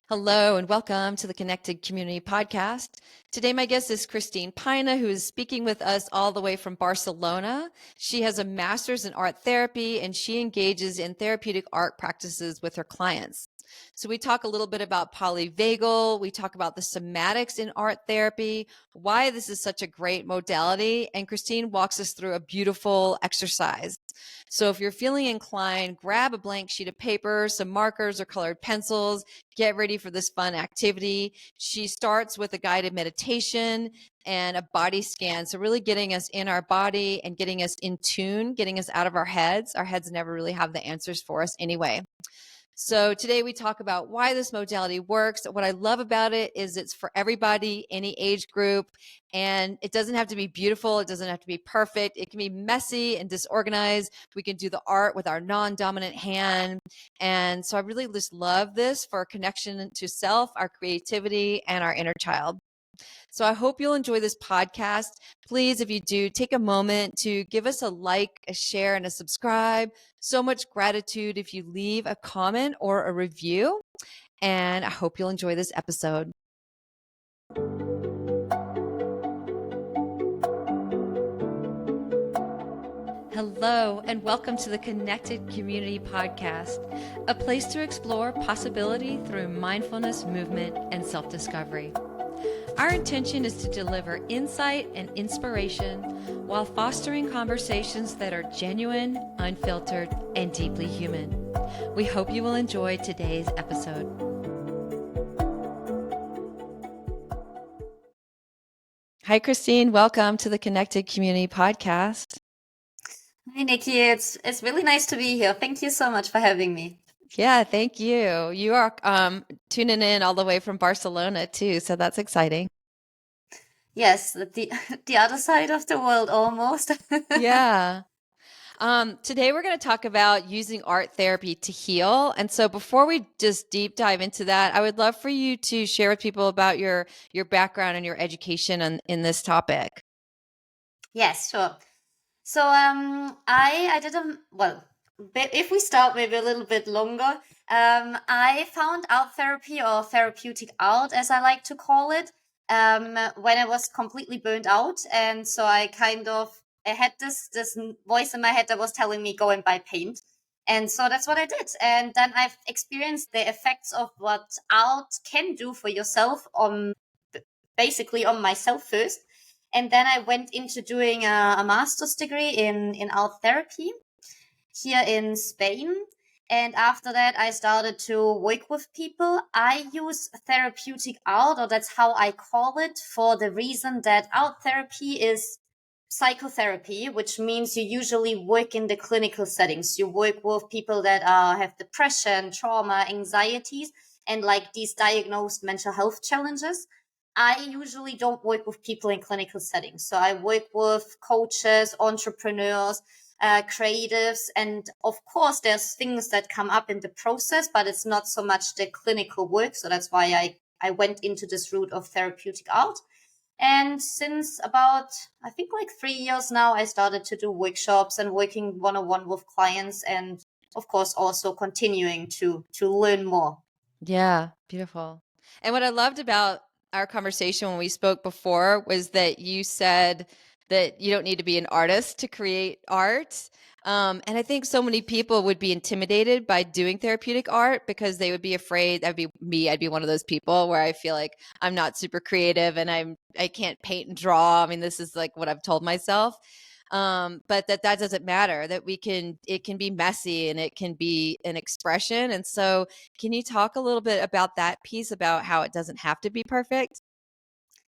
Hello and welcome to the Connected Community Podcast. Today, my guest is Peine, who is speaking with us all the way from Barcelona. She has a master's in art therapy and she engages in therapeutic art practices with her clients. So we talk a little bit about polyvagal. We talk about the somatics in art therapy, why this is such a great modality. And Christine walks us through a beautiful exercise. So if you're feeling inclined, grab a blank sheet of paper, some markers or colored pencils, get ready for this fun activity. She starts with a guided meditation and a body scan. So really getting us in our body and getting us in tune, getting us out of our heads. Our heads never really have the answers for us anyway. So today we talk about why this modality works. What I love about it is it's for everybody, any age group, and it doesn't have to be beautiful. It doesn't have to be perfect. It can be messy and disorganized. We can do the art with our non-dominant hand. And so I really just love this for a connection to self, our creativity, and our inner child. So I hope you'll enjoy this podcast. Please, if you do, take a moment to give us a like, a share, and a subscribe. So much gratitude if you leave a comment or a review. And I hope you'll enjoy this episode. Hello, and welcome to the Connected Community Podcast, a place to explore possibility through mindfulness, movement, and self-discovery. Our intention is to deliver insight and inspiration while fostering conversations that are genuine, unfiltered, and deeply human. We hope you will enjoy today's episode. Hi, Christine. Welcome to the Connected Community Podcast. Hi, Nikki. It's really nice to be here. Thank you so much for having me. Yeah, thank you. You are tuning in all the way from Barcelona too, so that's exciting. Yes, the other side of the world almost. Yeah. Today we're going to talk about using art therapy to heal. And so before we just deep dive into that, I would love for you to share with people about your background and your education in this topic. Yes, sure. So I did if we start maybe a little bit longer, I found art therapy or therapeutic art, as I like to call it, when I was completely burned out, and so I had this voice in my head that was telling me go and buy paint. And so that's what I did. And then I've experienced the effects of what art can do for yourself basically on myself first. And then I went into doing a master's degree in art therapy here in Spain. And after that, I started to work with people. I use therapeutic art, or that's how I call it, for the reason that art therapy is psychotherapy, which means you usually work in the clinical settings. You work with people that have depression, trauma, anxieties, and like these diagnosed mental health challenges. I usually don't work with people in clinical settings. So I work with coaches, entrepreneurs, creatives. And of course, there's things that come up in the process, but it's not so much the clinical work. So that's why I went into this route of therapeutic art. And since about, I think like 3 years now, I started to do workshops and working one-on-one with clients, and of course also continuing to learn more. Yeah, beautiful. And what I loved about our conversation when we spoke before was that you said that you don't need to be an artist to create art. And I think so many people would be intimidated by doing therapeutic art because they would be afraid. That'd be me. I'd be one of those people where I feel like I'm not super creative and I can't paint and draw. I mean, this is like what I've told myself. But that doesn't matter, that it can be messy and it can be an expression. And so can you talk a little bit about that piece, about how it doesn't have to be perfect?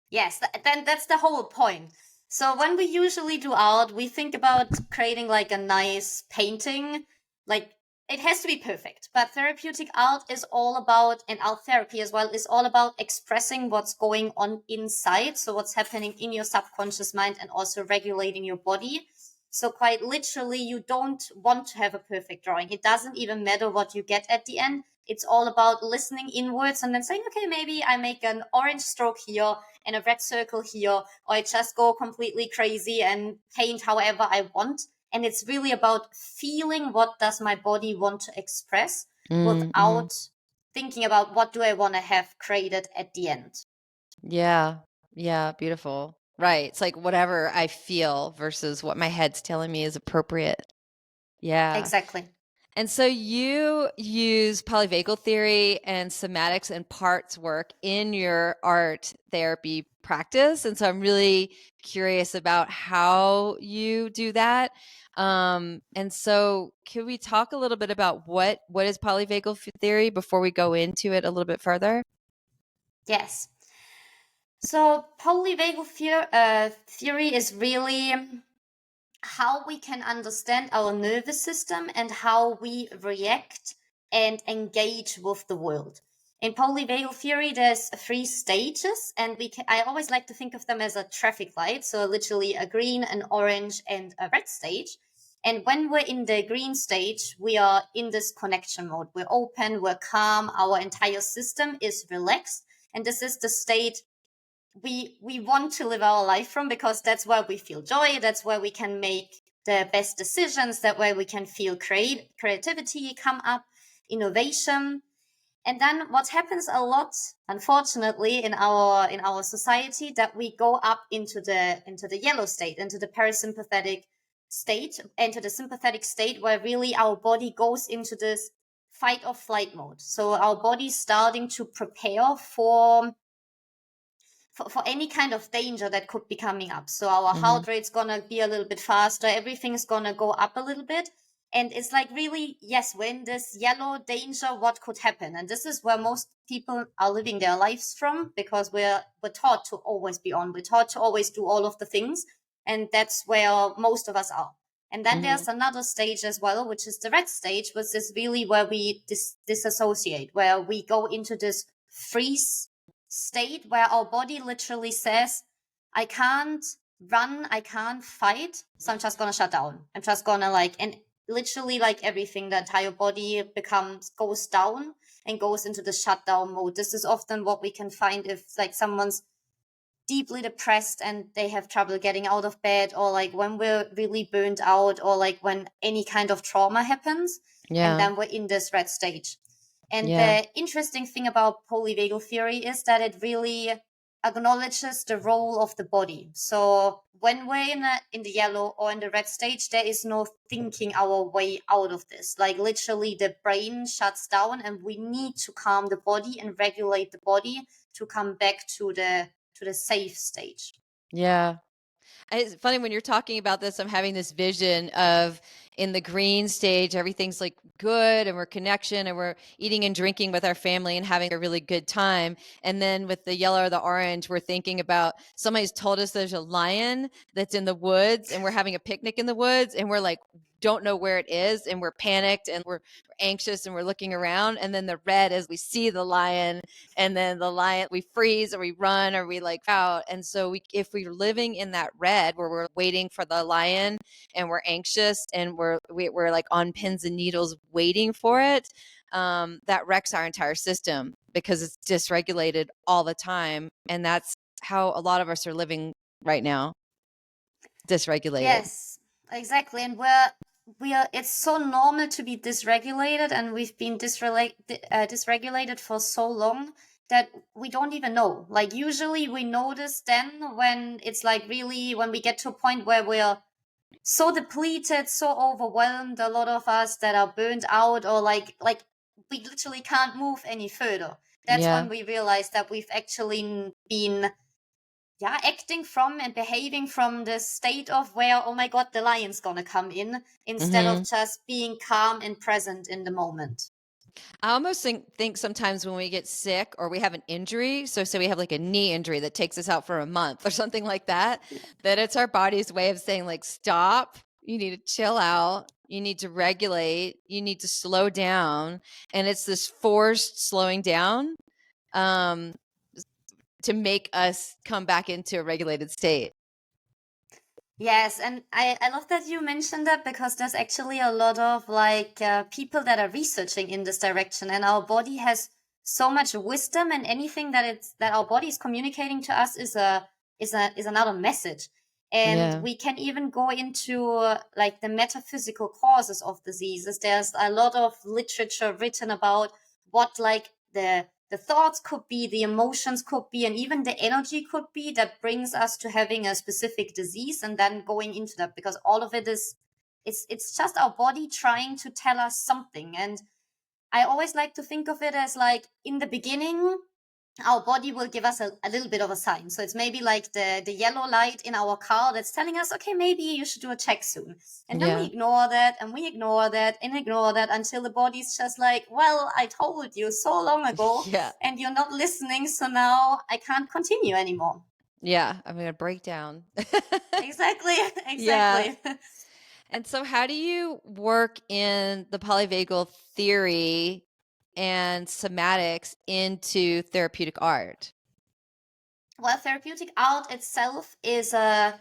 Yes, then that's the whole point. So when we usually do art, we think about creating like a nice painting, like it has to be perfect. But therapeutic art is all about, and art therapy as well, is all about expressing what's going on inside. So what's happening in your subconscious mind and also regulating your body. So quite literally, you don't want to have a perfect drawing. It doesn't even matter what you get at the end. It's all about listening inwards and then saying, okay, maybe I make an orange stroke here and a red circle here, or I just go completely crazy and paint however I want. And it's really about feeling what does my body want to express Mm-hmm. without thinking about what do I want to have created at the end. Yeah. Yeah, beautiful. Right. It's like whatever I feel versus what my head's telling me is appropriate. Yeah. Exactly. And so you use polyvagal theory and somatics and parts work in your art therapy practice. And so I'm really curious about how you do that. And so can we talk a little bit about what is polyvagal theory before we go into it a little bit further? Yes. So polyvagal theory is really how we can understand our nervous system and how we react and engage with the world. In polyvagal theory, there's 3 stages, and I always like to think of them as a traffic light. So literally a green, an orange, and a red stage. And when we're in the green stage, we are in this connection mode. We're open, we're calm, our entire system is relaxed. And this is the state we want to live our life from, because that's where we feel joy, that's where we can make the best decisions, that way we can feel creativity come up, innovation. And then what happens a lot, unfortunately, in our society, that we go up into the yellow state, into the parasympathetic state, into the sympathetic state, where really our body goes into this fight or flight mode. So our body's starting to prepare for any kind of danger that could be coming up. So our heart rate's gonna be a little bit faster, everything's gonna go up a little bit. And it's like, really, yes, when this yellow danger, what could happen? And this is where most people are living their lives from, because we're taught to always be on, we're taught to always do all of the things. And that's where most of us are. And then there's another stage as well, which is the red stage, which is really where we disassociate, where we go into this freeze state, where our body literally says, I can't run, I can't fight, so I'm just gonna shut down. I'm just gonna and literally everything, the entire body goes down and goes into the shutdown mode. This is often what we can find if someone's deeply depressed and they have trouble getting out of bed, or when we're really burned out, or when any kind of trauma happens. And then we're in this red stage. And the interesting thing about polyvagal theory is that it really acknowledges the role of the body. So when we're in the yellow or in the red stage, there is no thinking our way out of this. Literally the brain shuts down, and we need to calm the body and regulate the body to come back to the safe stage. Yeah. It's funny when you're talking about this, I'm having this vision of in the green stage, everything's good and we're connection and we're eating and drinking with our family and having a really good time. And then with the yellow or the orange, we're thinking about somebody's told us there's a lion that's in the woods and we're having a picnic in the woods and we're don't know where it is and we're panicked and we're anxious and we're looking around. And then the red is we see the lion, and then the lion, we freeze or we run or we out. And so if we're living in that red where we're waiting for the lion and we're anxious and we're on pins and needles waiting for it, that wrecks our entire system because it's dysregulated all the time. And that's how a lot of us are living right now, dysregulated. Yes, exactly. And it's so normal to be dysregulated, and we've been dysregulated for so long that we don't even know. Usually we notice then when it's really, when we get to a point where we're so depleted, so overwhelmed, a lot of us that are burned out, or we literally can't move any further. That's when we realize that we've actually been acting from and behaving from the state of where, oh my God, the lion's gonna come in, instead of just being calm and present in the moment. I almost think sometimes when we get sick or we have an injury, so say we have a knee injury that takes us out for a month or something like that, that it's our body's way of saying stop, you need to chill out, you need to regulate, you need to slow down. And it's this forced slowing down to make us come back into a regulated state. Yes, and I love that you mentioned that, because there's actually a lot of people that are researching in this direction, and our body has so much wisdom, and anything that our body is communicating to us is another message. And we can even go into the metaphysical causes of diseases. There's a lot of literature written about what the thoughts could be, the emotions could be, and even the energy could be that brings us to having a specific disease and then going into that, because all of it is, it's just our body trying to tell us something. And I always like to think of it as like, in the beginning, our body will give us a little bit of a sign. So it's maybe like the yellow light in our car that's telling us, okay, maybe you should do a check soon. And then we ignore that and we ignore that and ignore that until the body's just like, well, I told you so long ago Yeah. and you're not listening. So now I can't continue anymore. Yeah. I'm going to break down. Exactly. Yeah. Exactly. And so, how do you work in the polyvagal theory and somatics into therapeutic art? Well, therapeutic art itself is a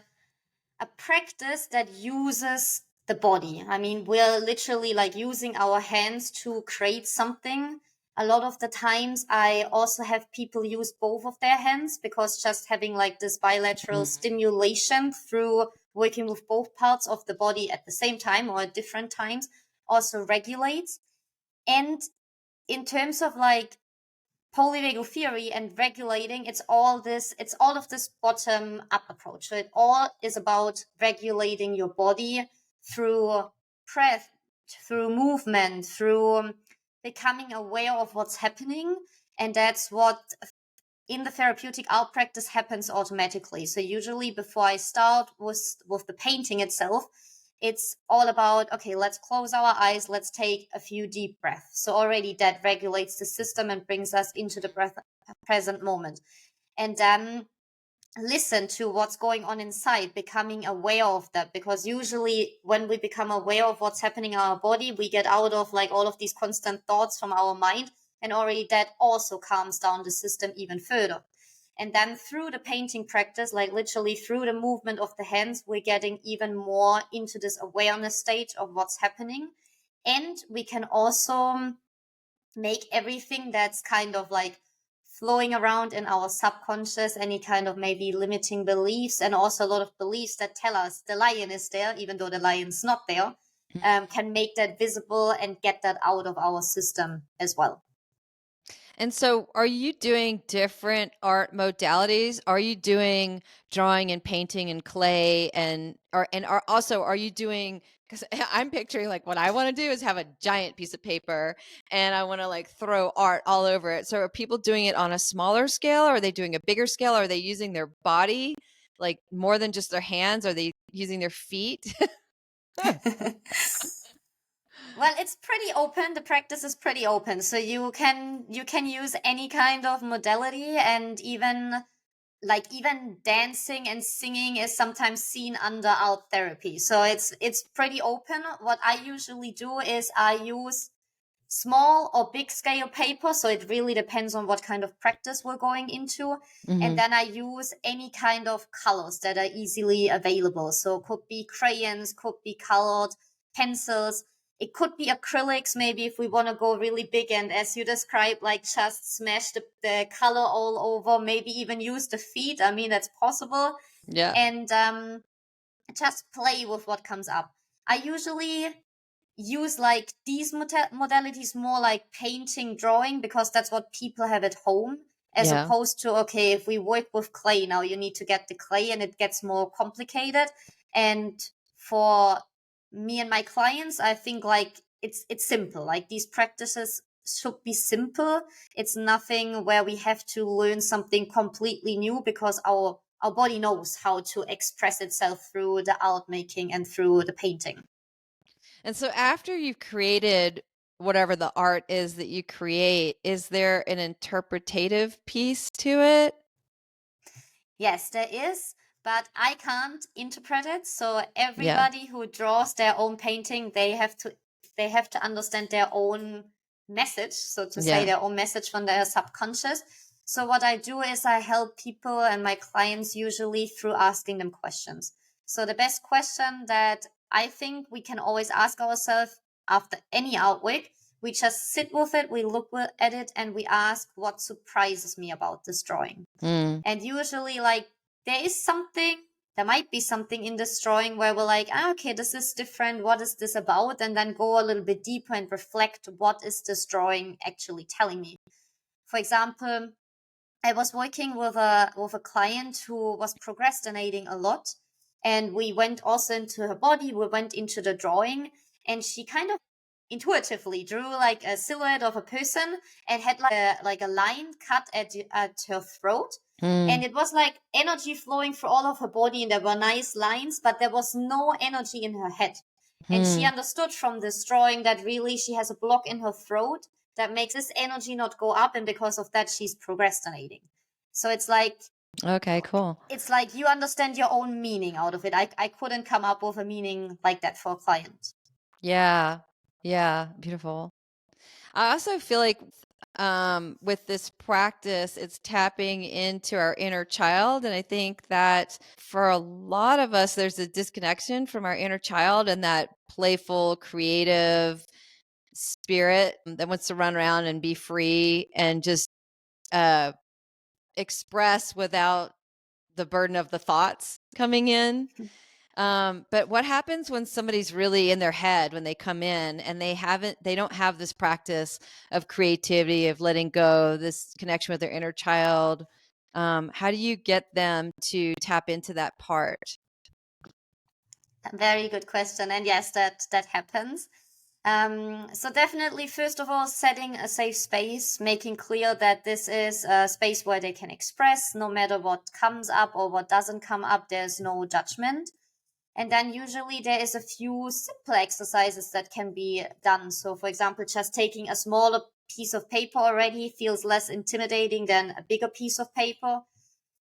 practice that uses the body. I mean, we're literally like using our hands to create something. A lot of the times, I also have people use both of their hands, because just having like this bilateral stimulation through working with both parts of the body at the same time or at different times also regulates. And in terms of like polyvagal theory and regulating, it's all of this bottom up approach. So it all is about regulating your body through breath, through movement, through becoming aware of what's happening. And that's what in the therapeutic art practice happens automatically. So usually before I start with the painting itself, it's all about, okay, let's close our eyes, let's take a few deep breaths. So already that regulates the system and brings us into the present moment. And then listen to what's going on inside, becoming aware of that, because usually when we become aware of what's happening in our body, we get out of like all of these constant thoughts from our mind, and already that also calms down the system even further. And then through the painting practice, like literally through the movement of the hands, we're getting even more into this awareness stage of what's happening. And we can also make everything that's kind of like flowing around in our subconscious, any kind of maybe limiting beliefs, and also a lot of beliefs that tell us the lion is there, even though the lion's not there, can make that visible and get that out of our system as well. And so, are you doing different art modalities? Are you doing drawing and painting and clay, and are you doing? Because I'm picturing like what I want to do is have a giant piece of paper, and I want to like throw art all over it. So, are people doing it on a smaller scale? Or are they doing a bigger scale? Are they using their body, like more than just their hands? Are they using their feet? Well, it's pretty open. The practice is pretty open, so you can use any kind of modality, and even dancing and singing is sometimes seen under art therapy. So it's pretty open. What I usually do is I use small or big scale paper, so it really depends on what kind of practice we're going into. And then I use any kind of colors that are easily available. So could be crayons, could be colored pencils, it could be acrylics, maybe if we want to go really big and, as you described, like just smash the color all over, maybe even use the feet. I mean, that's possible. Yeah. And just play with what comes up. I usually use like these modalities more like painting, drawing, because that's what people have at home, as Yeah. opposed to, okay, if we work with clay, now you need to get the clay and it gets more complicated. And for me and my clients, I think like it's simple. Like these practices should be simple. It's nothing where we have to learn something completely new, because our body knows how to express itself through the art making and through the painting. And so after you've created whatever the art is that you create, is there an interpretative piece to it? Yes, there is, but I can't interpret it. So Yeah. everybody who draws their own painting, they have to understand their own message, so to say, Yeah. their own message from their subconscious. So what I do is I help people and my clients usually through asking them questions. So the best question that I think we can always ask ourselves after any artwork, we just sit with it, we look at it, and we ask, what surprises me about this drawing? Mm. And usually, like, there might be something in this drawing where we're like, okay, this is different. What is this about? And then go a little bit deeper and reflect, what is this drawing actually telling me? For example, I was working with a client who was procrastinating a lot, and we went also into her body. We went into the drawing, and she kind of intuitively drew like a silhouette of a person and had like a line cut at her throat. And it was like energy flowing through all of her body, and there were nice lines, but there was no energy in her head. And she understood from this drawing that really she has a block in her throat that makes this energy not go up, and because of that she's procrastinating. So it's like, Okay, cool. it's like you understand your own meaning out of it. I couldn't come up with a meaning like that for a client. Yeah. Yeah. Beautiful. I also feel like with this practice, it's tapping into our inner child. And I think that for a lot of us, there's a disconnection from our inner child and that playful, creative spirit that wants to run around and be free and just express without the burden of the thoughts coming in. But what happens when somebody's really in their head when they come in and they don't have this practice of creativity, of letting go, this connection with their inner child? How do you get them to tap into that part? Very good question. And yes, that happens. So definitely, first of all, setting a safe space, making clear that this is a space where they can express no matter what comes up or what doesn't come up. There's no judgment. And then usually there is a few simple exercises that can be done. So for example, just taking a smaller piece of paper already feels less intimidating than a bigger piece of paper.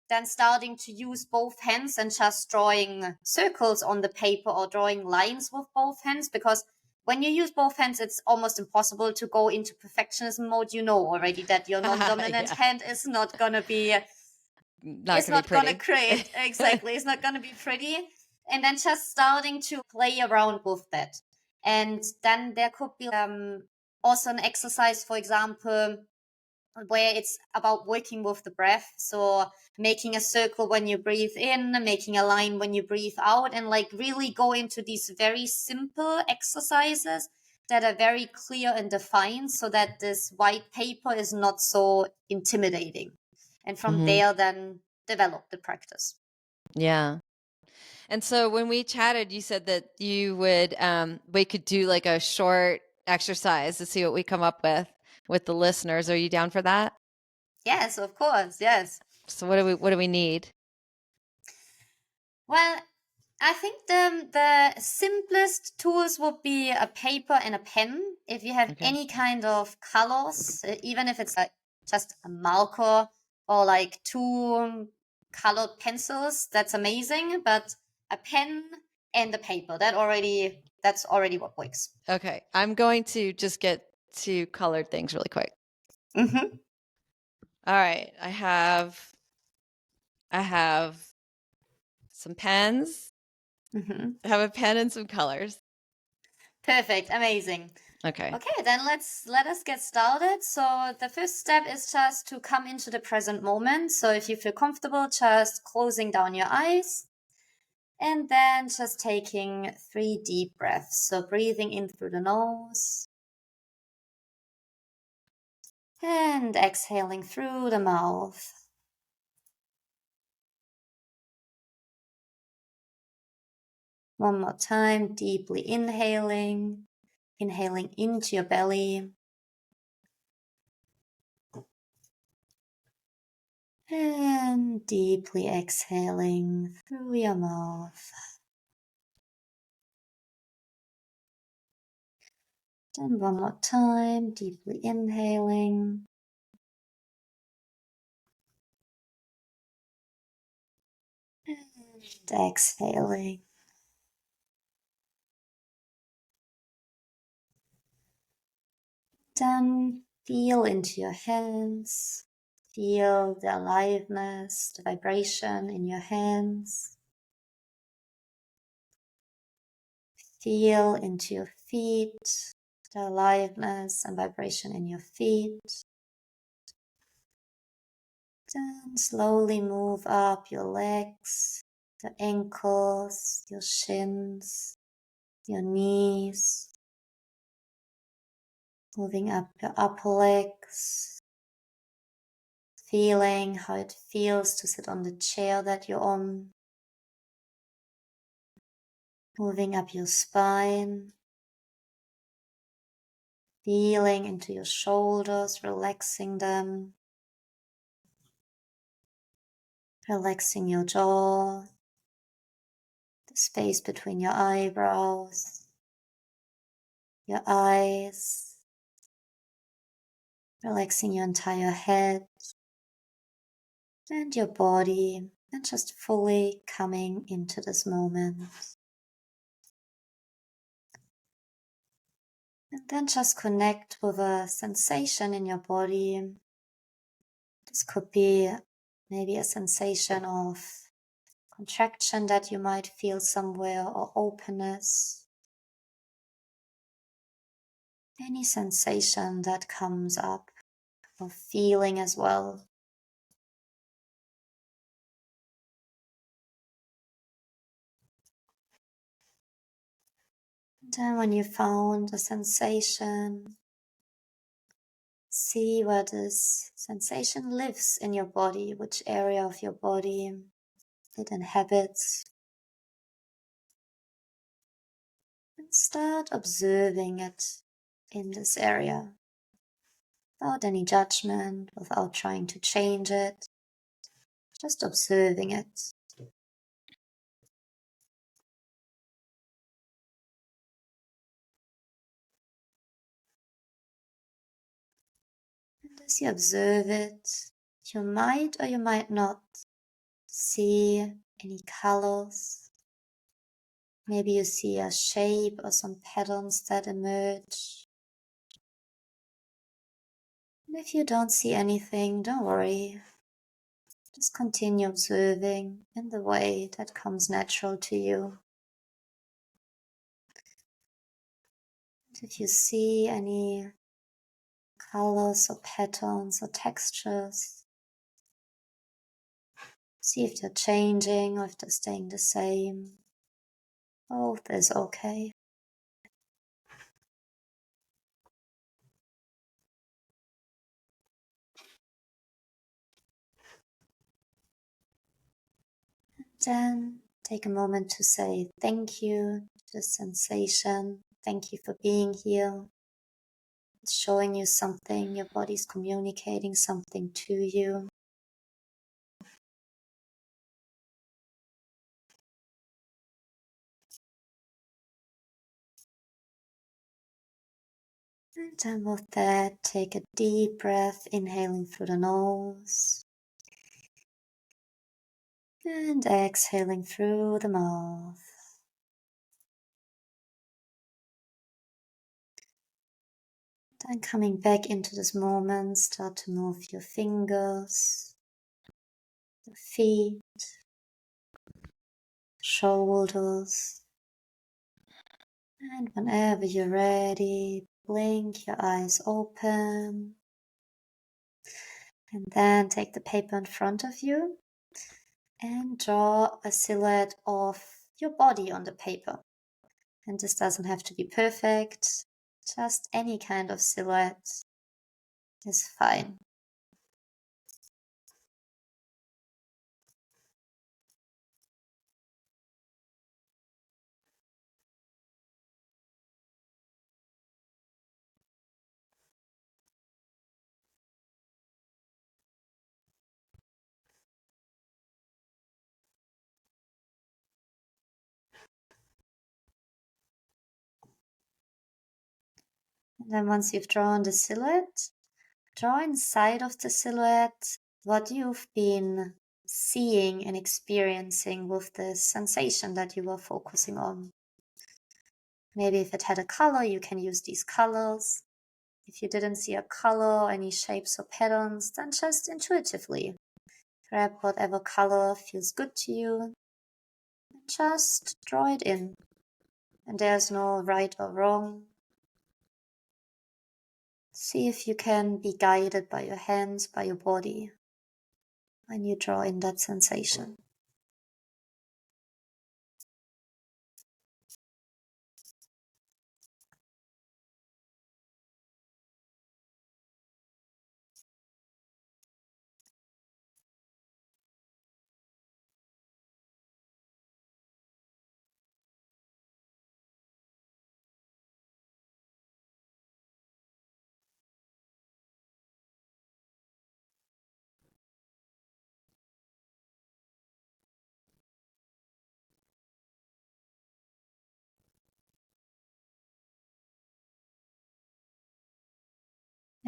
Then starting to use both hands and just drawing circles on the paper or drawing lines with both hands, because when you use both hands, it's almost impossible to go into perfectionism mode. You know already that your non-dominant Yeah. hand is not going to be Not it's gonna be not going to pretty. create exactly, it's not going to be pretty. And then just starting to play around with that. And then there could be also an exercise, for example, where it's about working with the breath. So making a circle when you breathe in, making a line when you breathe out, and like really go into these very simple exercises that are very clear and defined, so that this white paper is not so intimidating. And from there, then develop the practice. Yeah. And so when we chatted, you said that you would we could do like a short exercise to see what we come up with the listeners. Are you down for that? Yes, of course. Yes. So what do we need? Well, I think the simplest tools would be a paper and a pen. If you have Okay. any kind of colors, even if it's like just a marker or like two colored pencils, that's amazing. But a pen and a paper, that's already what works. Okay. I'm going to just get to colored things really quick. Mm-hmm. All right. I have some pens. Mm-hmm. I have a pen and some colors. Perfect. Amazing. Okay. Okay, then let us get started. So the first step is just to come into the present moment. So if you feel comfortable, just closing down your eyes and then just taking 3 deep breaths. So breathing in through the nose and exhaling through the mouth. One more time, deeply inhaling into your belly. And deeply exhaling through your mouth. And one more time, deeply inhaling. And exhaling. Then feel into your hands. Feel the aliveness, the vibration in your hands. Feel into your feet, the aliveness and vibration in your feet. Then slowly move up your legs, the ankles, your shins, your knees. Moving up your upper legs, feeling how it feels to sit on the chair that you're on, moving up your spine, feeling into your shoulders, relaxing them, relaxing your jaw, the space between your eyebrows, your eyes, relaxing your entire head and your body, and just fully coming into this moment. And then just connect with a sensation in your body. This could be maybe a sensation of contraction that you might feel somewhere, or openness. Any sensation that comes up, or feeling as well. And then when you found a sensation, see where this sensation lives in your body, which area of your body it inhabits. And start observing it in this area, without any judgment, without trying to change it, just observing it. And as you observe it, you might or you might not see any colors. Maybe you see a shape or some patterns that emerge. And if you don't see anything, don't worry. Just continue observing in the way that comes natural to you. And if you see any colors or patterns or textures, see if they're changing or if they're staying the same. Both is okay. Then take a moment to say thank you to the sensation. Thank you for being here. It's showing you something, your body's communicating something to you. And then with that, take a deep breath, inhaling through the nose and exhaling through the mouth. Then coming back into this moment, start to move your fingers, your feet, shoulders. And whenever you're ready, blink your eyes open. And then take the paper in front of you and draw a silhouette of your body on the paper. And this doesn't have to be perfect, just any kind of silhouette is fine. And then once you've drawn the silhouette, draw inside of the silhouette what you've been seeing and experiencing with the sensation that you were focusing on. Maybe if it had a color, you can use these colors. If you didn't see a color or any shapes or patterns, then just intuitively grab whatever color feels good to you and just draw it in. And there's no right or wrong. See if you can be guided by your hands, by your body, when you draw in that sensation.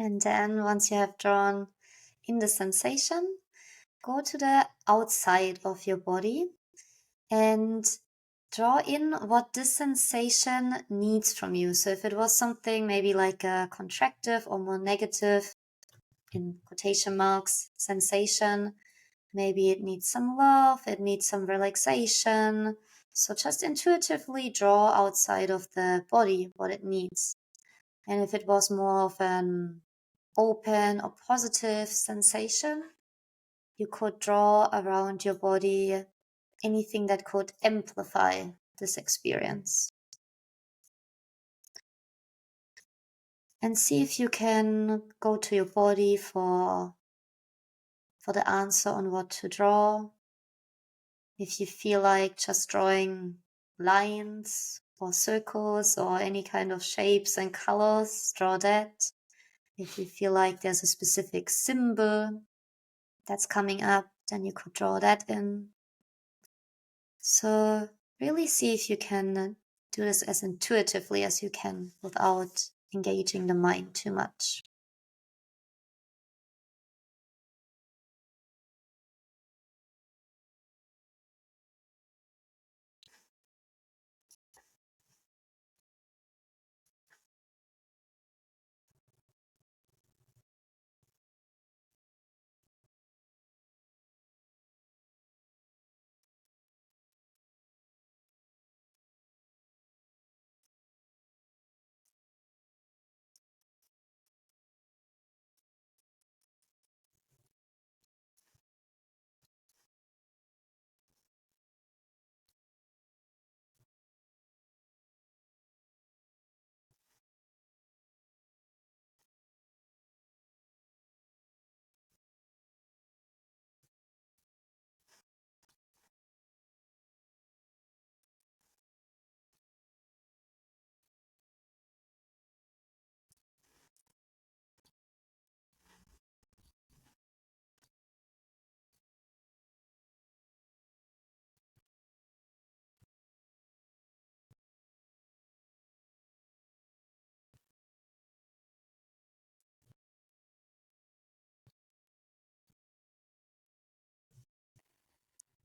And then once you have drawn in the sensation, go to the outside of your body and draw in what this sensation needs from you. So if it was something maybe like a contractive or more negative, in quotation marks, sensation, maybe it needs some love, it needs some relaxation. So just intuitively draw outside of the body what it needs. And if it was more of an open or positive sensation, you could draw around your body anything that could amplify this experience. And see if you can go to your body for the answer on what to draw. If you feel like just drawing lines or circles or any kind of shapes and colors, draw that. If you feel like there's a specific symbol that's coming up, then you could draw that in. So really see if you can do this as intuitively as you can without engaging the mind too much.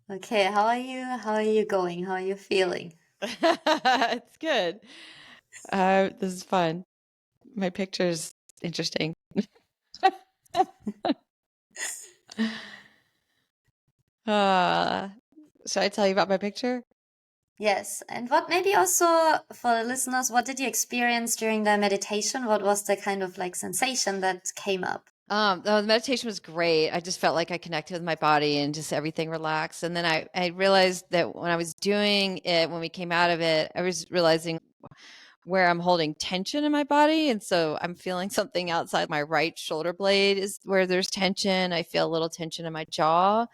Okay, how are you? How are you going? How are you feeling? It's good. This is fun. My picture's interesting. Should I tell you about my picture? Yes, and what maybe also for the listeners, what did you experience during the meditation? What was the kind of like sensation that came up? The meditation was great. I just felt like I connected with my body and just everything relaxed. And then I realized that when I was doing it, when we came out of it, I was realizing where I'm holding tension in my body. And so I'm feeling something outside my right shoulder blade is where there's tension. I feel a little tension in my jaw.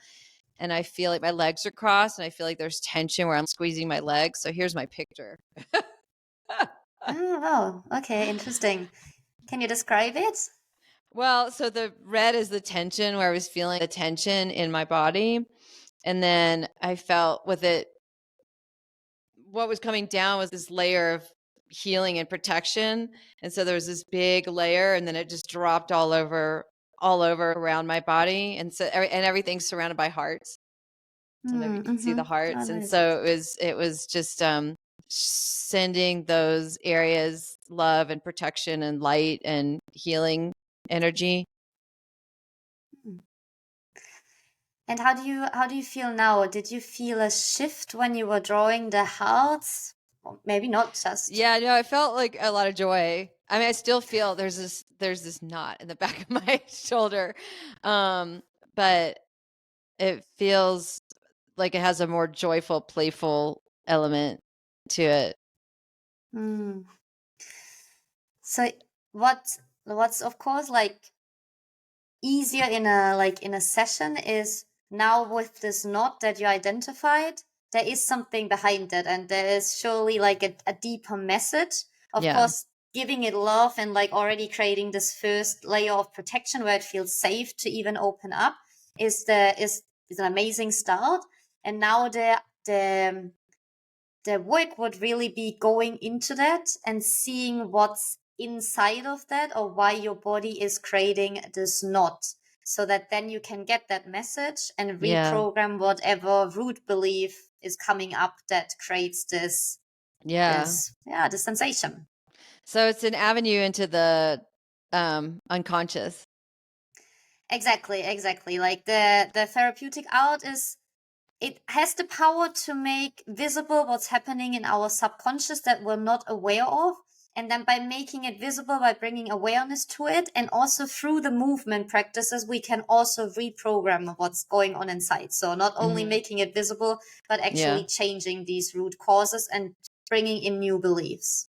And I feel like my legs are crossed and I feel like there's tension where I'm squeezing my legs. So here's my picture. Oh, wow. Okay, interesting. Can you describe it? Well, so the red is the tension where I was feeling the tension in my body. And then I felt with it, what was coming down was this layer of healing and protection. And so there was this big layer and then it just dropped all over around my body. And so, and everything's surrounded by hearts. I don't know if you can see the Mm-hmm. Oh, hearts. And nice. so it was just sending those areas love and protection and light and healing energy. Mm. And how do you feel now? Did you feel a shift when you were drawing the hearts? Or maybe not just. Yeah, no, I felt like a lot of joy. I mean, I still feel there's this knot in the back of my shoulder. But it feels like it has a more joyful, playful element to it. Mm. So what's of course like easier in a session is now with this knot that you identified, there is something behind it and there is surely like a deeper message. Of Yeah. course, giving it love and like already creating this first layer of protection where it feels safe to even open up is an amazing start. And now the work would really be going into that and seeing what's inside of that, or why your body is creating this knot, so that then you can get that message and Yeah. reprogram whatever root belief is coming up that creates this Yeah. this sensation. So it's an avenue into the unconscious. Exactly. Like the therapeutic art is, it has the power to make visible what's happening in our subconscious that we're not aware of. And then by making it visible, by bringing awareness to it, and also through the movement practices, we can also reprogram what's going on inside. So not only making it visible, but actually Yeah. changing these root causes and bringing in new beliefs.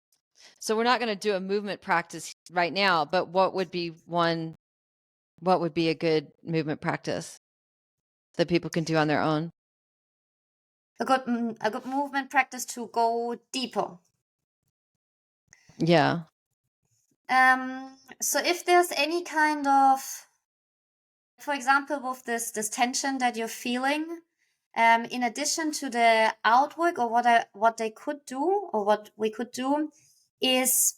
So we're not going to do a movement practice right now, but what would be a good movement practice that people can do on their own? A good movement practice to go deeper. Yeah. So if there's any kind of, for example, with this tension that you're feeling, in addition to the outwork, or what they could do, or what we could do, is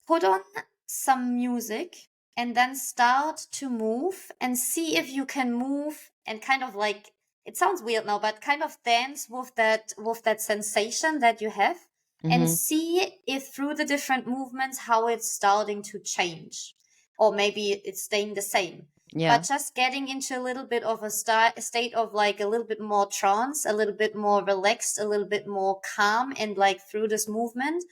put on some music and then start to move and see if you can move and kind of like, it sounds weird now, but kind of dance with that sensation that you have, and see if through the different movements how it's starting to change, or maybe it's staying the same. Yeah. But just getting into a little bit of a state of like a little bit more trance, a little bit more relaxed, a little bit more calm, and like through this movement.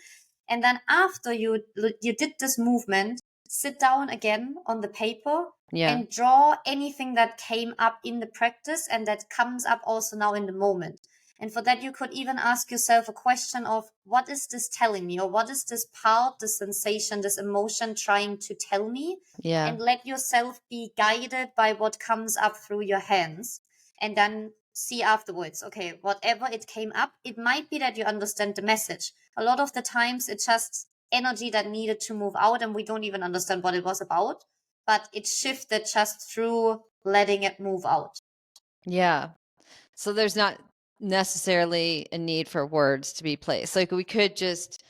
And then after you did this movement, sit down again on the paper Yeah. and draw anything that came up in the practice and that comes up also now in the moment. And for that, you could even ask yourself a question of, what is this telling me? Or what is this part, this sensation, this emotion trying to tell me? Yeah. And let yourself be guided by what comes up through your hands. And then see afterwards, okay, whatever it came up, it might be that you understand the message. A lot of the times it's just energy that needed to move out, and we don't even understand what it was about, but it shifted just through letting it move out. Yeah. So there's not necessarily a need for words to be placed. Like we could just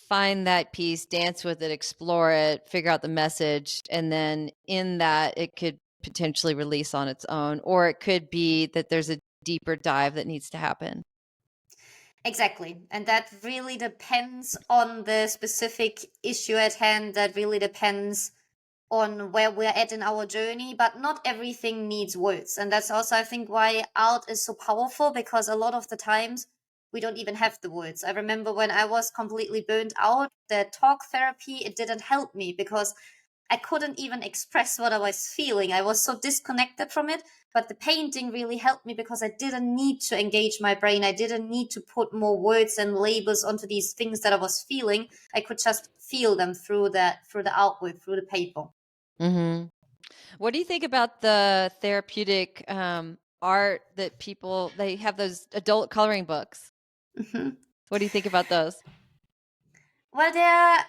find that piece, dance with it, explore it, figure out the message, and then in that it could potentially release on its own, or it could be that there's a deeper dive that needs to happen. Exactly. And that really depends on the specific issue at hand. That really depends on where we're at in our journey, but not everything needs words. And that's also, I think, why art is so powerful, because a lot of the times we don't even have the words. I remember when I was completely burnt out, the talk therapy, it didn't help me because I couldn't even express what I was feeling. I was so disconnected from it. But the painting really helped me because I didn't need to engage my brain. I didn't need to put more words and labels onto these things that I was feeling. I could just feel them through the artwork, through the paper. Mm-hmm. What do you think about the therapeutic art that they have those adult coloring books? Mhm. What do you think about those? Well,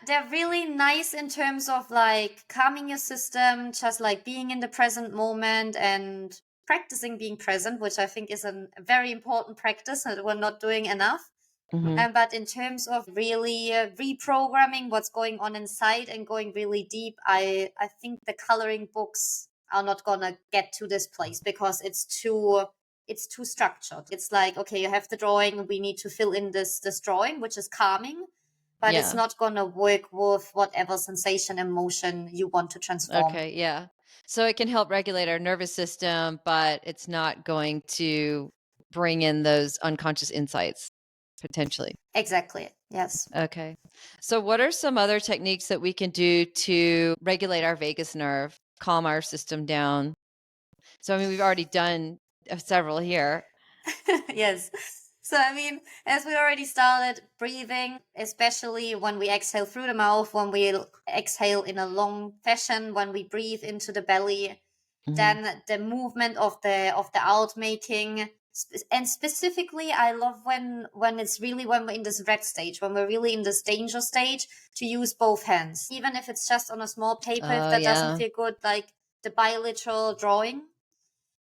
they're really nice in terms of like calming your system, just like being in the present moment and practicing being present, which I think is a very important practice that we're not doing enough. Mm-hmm. But in terms of really reprogramming what's going on inside and going really deep, I think the coloring books are not gonna get to this place because it's too structured. It's like, okay, you have the drawing, we need to fill in this drawing, which is calming, but it's Yeah. not gonna work with whatever sensation, emotion you want to transform. Okay. Yeah. So it can help regulate our nervous system, but it's not going to bring in those unconscious insights potentially. Exactly. Yes. Okay. So what are some other techniques that we can do to regulate our vagus nerve, calm our system down? So, I mean, we've already done several here. Yes. So, I mean, as we already started, breathing, especially when we exhale through the mouth, when we exhale in a long fashion, when we breathe into the belly, Mhm. then the movement of the out making. And specifically, I love when it's really when we're in this red stage, when we're really in this danger stage, to use both hands, even if it's just on a small paper. If Oh, that doesn't yeah. feel good, like the bilateral drawing,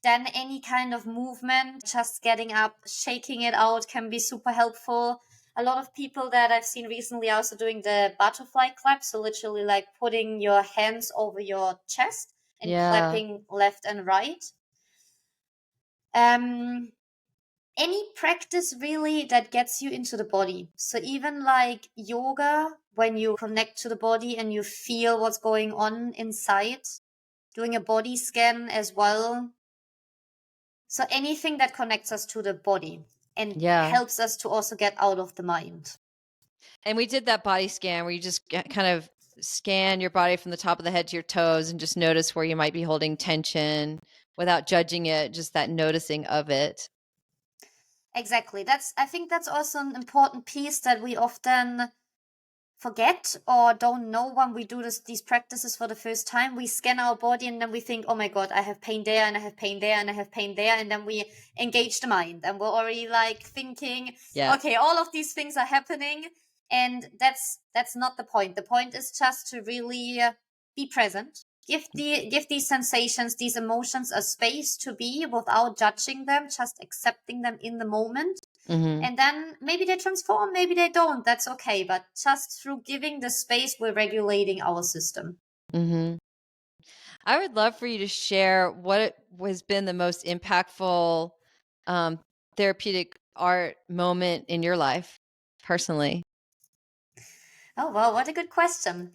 then any kind of movement, just getting up, shaking it out, can be super helpful. a lot of people that I've seen recently also doing the butterfly clap. So literally like putting your hands over your chest and Yeah. clapping left and right. Um, any practice really that gets you into the body. So even like yoga, when you connect to the body and you feel what's going on inside, doing a body scan as well. So anything that connects us to the body and Yeah. helps us to also get out of the mind. And we did that body scan where you just kind of scan your body from the top of the head to your toes and just notice where you might be holding tension without judging it, just that noticing of it. Exactly. I think that's also an important piece that we often forget or don't know when we do these practices for the first time. We scan our body and then we think, oh my God, I have pain there and I have pain there and I have pain there. And then we engage the mind and we're already like thinking, Yeah. okay, all of these things are happening. And that's not the point. The point is just to really be present. Give these sensations, these emotions a space to be without judging them, just accepting them in the moment. Mm-hmm. And then maybe they transform, maybe they don't. That's okay. But just through giving the space, we're regulating our system. Mm-hmm. I would love for you to share what has been the most impactful um, therapeutic art moment in your life personally. Oh, well, what a good question.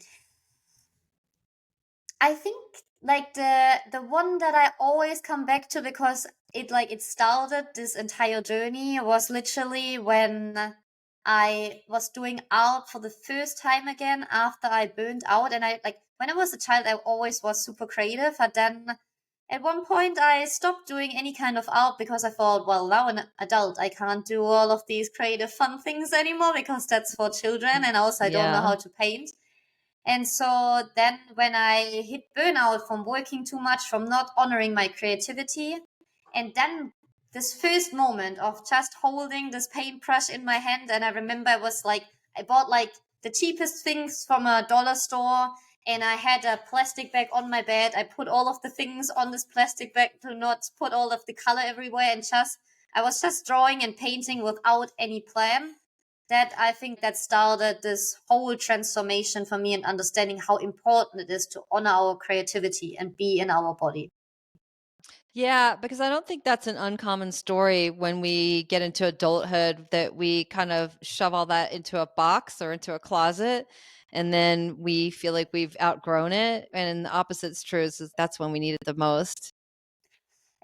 I think like the one that I always come back to because it started this entire journey was literally when I was doing art for the first time again after I burned out. And I like when I was a child I always was super creative, but then at one point I stopped doing any kind of art because I thought, well, now an adult I can't do all of these creative fun things anymore because that's for children, and also I don't know Yeah. how to paint. And so then when I hit burnout from working too much, from not honoring my creativity, and then this first moment of just holding this paintbrush in my hand, and I remember I was like, I bought like the cheapest things from a dollar store, and I had a plastic bag on my bed. I put all of the things on this plastic bag to not put all of the color everywhere, and just I was just drawing and painting without any plan. That I think that started this whole transformation for me and understanding how important it is to honor our creativity and be in our body. Yeah, because I don't think that's an uncommon story when we get into adulthood that we kind of shove all that into a box or into a closet and then we feel like we've outgrown it. And the opposite's true is that's when we need it the most.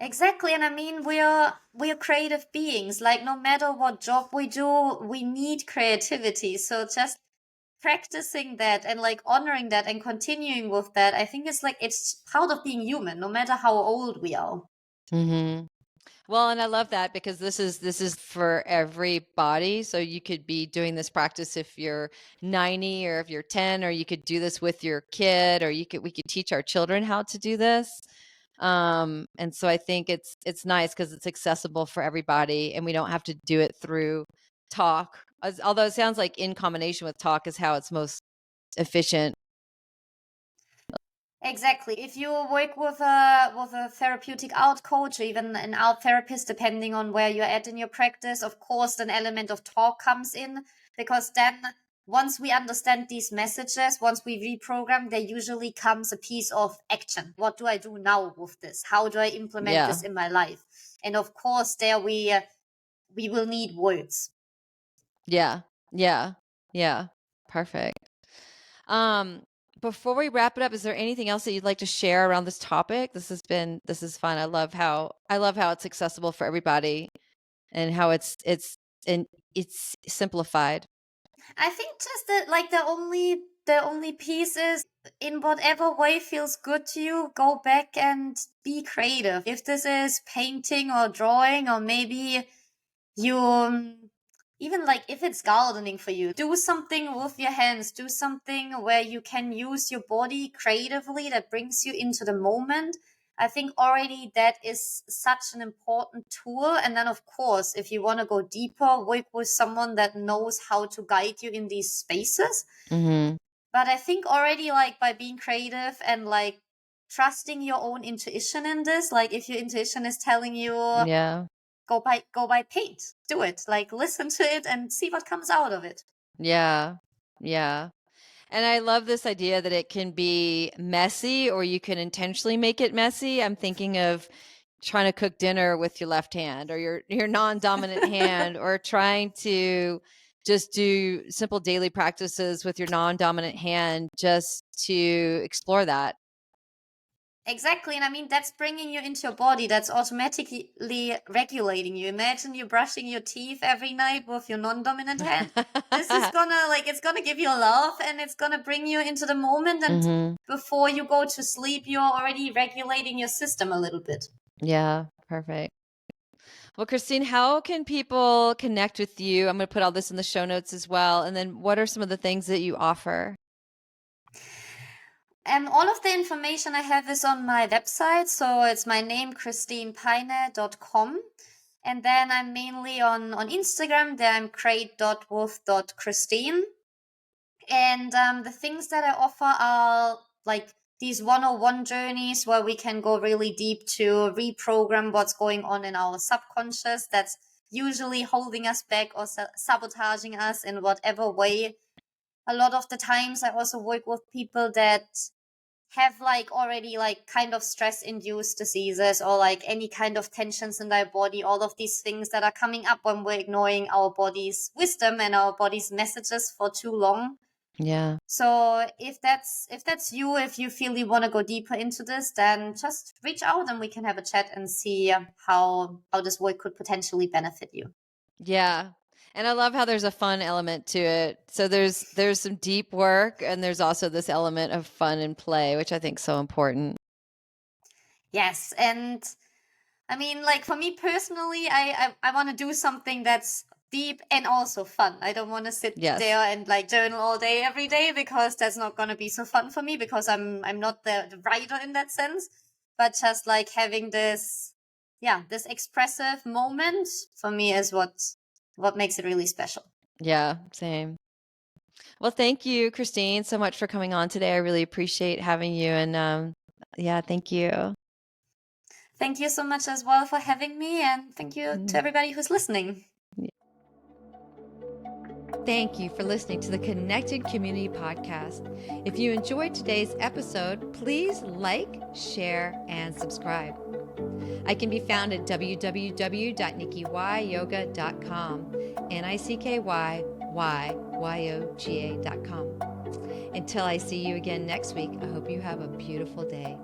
Exactly, and I mean we're creative beings. Like no matter what job we do, we need creativity. So just practicing that and like honoring that and continuing with that, I think it's like it's part of being human, no matter how old we are. Hmm. Well, and I love that because this is for everybody. So you could be doing this practice if you're 90 or if you're 10, or you could do this with your kid, or we could teach our children how to do this. And so I think it's nice because it's accessible for everybody and we don't have to do it through talk. Although it sounds like in combination with talk is how it's most efficient. Exactly. If you work with a therapeutic art coach or even an art therapist, depending on where you're at in your practice, of course, an element of talk comes in because then once we understand these messages, once we reprogram, there usually comes a piece of action. What do I do now with this? How do I implement Yeah. this in my life? And of course, there we will need words. Yeah. Yeah. Yeah. Perfect. Um, Before we wrap it up, is there anything else that you'd like to share around this topic? This is fun. I love how it's accessible for everybody and how and it's simplified. I think just that like the only piece is in whatever way feels good to you, go back and be creative. If this is painting or drawing or maybe you even like if it's gardening for you, do something with your hands, do something where you can use your body creatively that brings you into the moment. I think already that is such an important tool. And then, of course, if you want to go deeper, work with someone that knows how to guide you in these spaces. Mhm. But I think already, like, by being creative and like trusting your own intuition in this, like, if your intuition is telling you, Yeah. go by Peine. Do it. Like, listen to it and see what comes out of it. Yeah. Yeah. And I love this idea that it can be messy or you can intentionally make it messy. I'm thinking of trying to cook dinner with your left hand or your non-dominant hand, or trying to just do simple daily practices with your non-dominant hand just to explore that. Exactly. And I mean, that's bringing you into your body. That's automatically regulating you. Imagine you brushing your teeth every night with your non-dominant hand. This is gonna, like, it's gonna give you a laugh and it's gonna bring you into the moment. And Mhm. before you go to sleep, you're already regulating your system a little bit. Yeah, perfect. Well, Christine, how can people connect with you? I'm going to put all this in the show notes as well. And then what are some of the things that you offer? All of the information I have is on my website. So it's my name, christinepeine.com. And then I'm mainly on Instagram. There I'm create.with.christine. And the things that I offer are like these 101 journeys where we can go really deep to reprogram what's going on in our subconscious that's usually holding us back or sabotaging us in whatever way. A lot of the times I also work with people that have like already like kind of stress induced diseases or like any kind of tensions in their body, all of these things that are coming up when we're ignoring our body's wisdom and our body's messages for too long. Yeah. So if that's you, if you feel you want to go deeper into this, then just reach out and we can have a chat and see how this work could potentially benefit you. Yeah. And I love how there's a fun element to it. So there's some deep work and there's also this element of fun and play, which I think is so important. Yes, and I mean, like for me personally, I want to do something that's deep and also fun. I don't want to sit Yes. there and like journal all day every day because that's not going to be so fun for me because I'm not the writer in that sense. But just like having this, yeah, this expressive moment for me is what makes it really special. Yeah, same. Well, thank you, Christine, so much for coming on today. I really appreciate having you. And yeah, thank you. Thank you so much as well for having me, and thank you to everybody who's listening. Thank you for listening to the Connected Community Podcast. If you enjoyed today's episode, please like, share, and subscribe. I can be found at www.nikkiyoga.com, NICKYYYOGA.com. Until I see you again next week, I hope you have a beautiful day.